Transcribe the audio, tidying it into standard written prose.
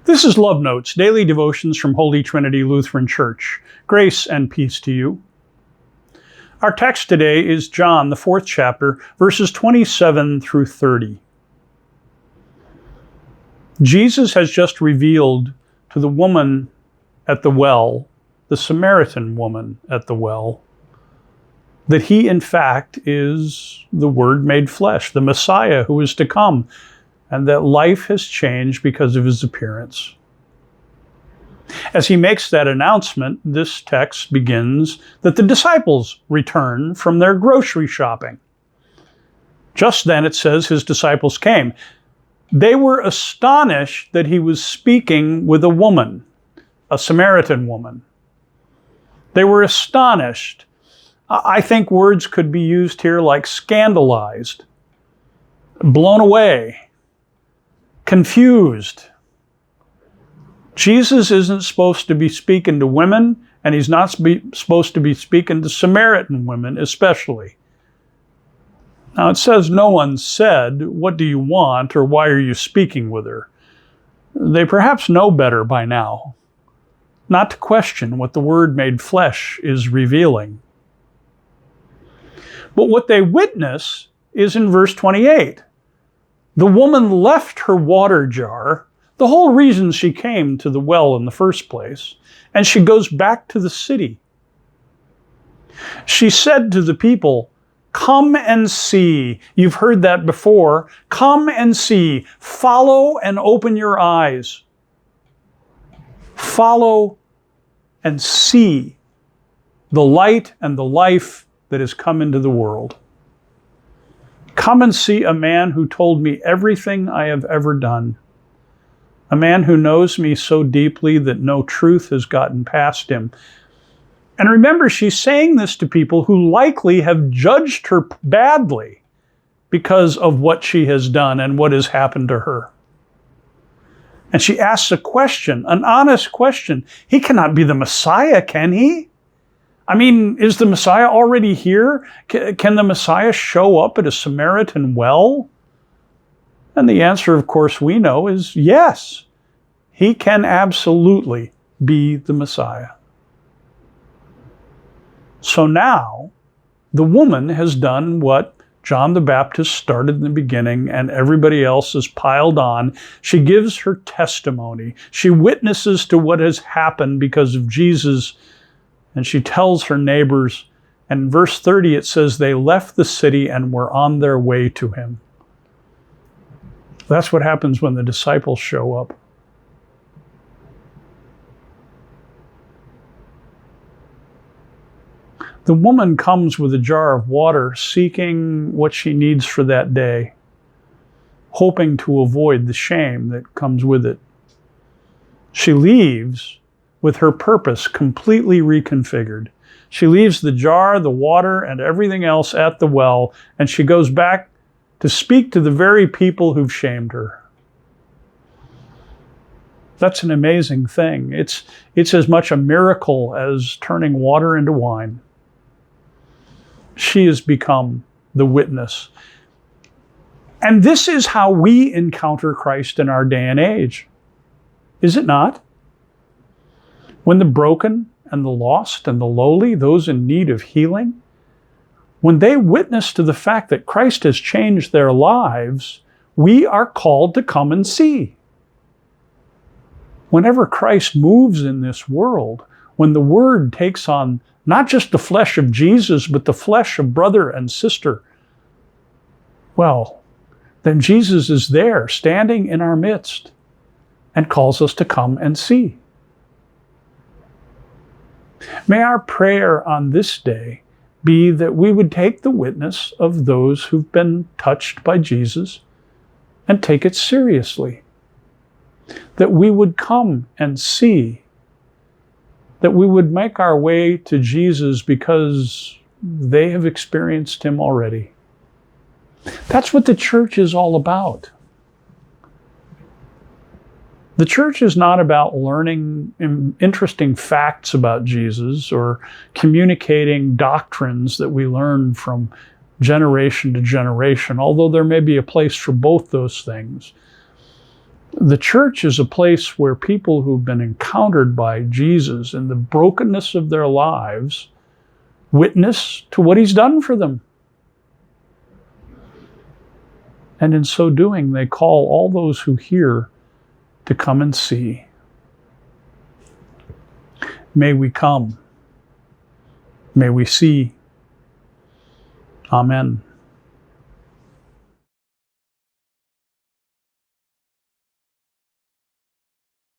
This is Love Notes, daily devotions from Holy Trinity Lutheran Church. Grace and peace to you. Our text today is John, the 4th chapter, verses 27 through 30. Jesus has just revealed to the woman at the well, the Samaritan woman at the well, that he in fact is the Word made flesh, the Messiah who is to come, and that life has changed because of his appearance. As he makes that announcement, this text begins that the disciples return from their grocery shopping. Just then it says his disciples came. They were astonished that he was speaking with a woman, a Samaritan woman. They were astonished. I think words could be used here like scandalized, blown away, confused. Jesus isn't supposed to be speaking to women, and he's not supposed to be speaking to Samaritan women especially. Now it says no one said, "What do you want?" or "Why are you speaking with her?" They perhaps know better by now, not to question what the Word made flesh is revealing. But what they witness is in verse 28. The woman left her water jar, the whole reason she came to the well in the first place, and she goes back to the city. She said to the people, "Come and see." You've heard that before. Come and see. Follow and open your eyes. Follow and see the light and the life that has come into the world. Come and see a man who told me everything I have ever done. A man who knows me so deeply that no truth has gotten past him. And remember, she's saying this to people who likely have judged her badly because of what she has done and what has happened to her. And she asks a question, an honest question. He cannot be the Messiah, can he? I mean, is the Messiah already here? Can the Messiah show up at a Samaritan well? And the answer, of course, we know is yes. He can absolutely be the Messiah. So now, the woman has done what John the Baptist started in the beginning and everybody else has piled on. She gives her testimony. She witnesses to what has happened because of Jesus, and she tells her neighbors. And in verse 30 it says they left the city and were on their way to him. That's what happens when the disciples show up. The woman comes with a jar of water, seeking what she needs for that day, hoping to avoid the shame that comes with it. She leaves with her purpose completely reconfigured. She leaves the jar, the water, and everything else at the well, and she goes back to speak to the very people who've shamed her. That's an amazing thing. It's as much a miracle as turning water into wine. She has become the witness. And this is how we encounter Christ in our day and age, is it not? When the broken and the lost and the lowly, those in need of healing, when they witness to the fact that Christ has changed their lives, we are called to come and see. Whenever Christ moves in this world, when the Word takes on not just the flesh of Jesus, but the flesh of brother and sister, well, then Jesus is there, standing in our midst, and calls us to come and see. May our prayer on this day be that we would take the witness of those who've been touched by Jesus and take it seriously. That we would come and see, that we would make our way to Jesus because they have experienced him already. That's what the church is all about. The church is not about learning interesting facts about Jesus or communicating doctrines that we learn from generation to generation, although there may be a place for both those things. The church is a place where people who've been encountered by Jesus in the brokenness of their lives witness to what he's done for them. And in so doing, they call all those who hear to come and see. May we come. May we see. Amen.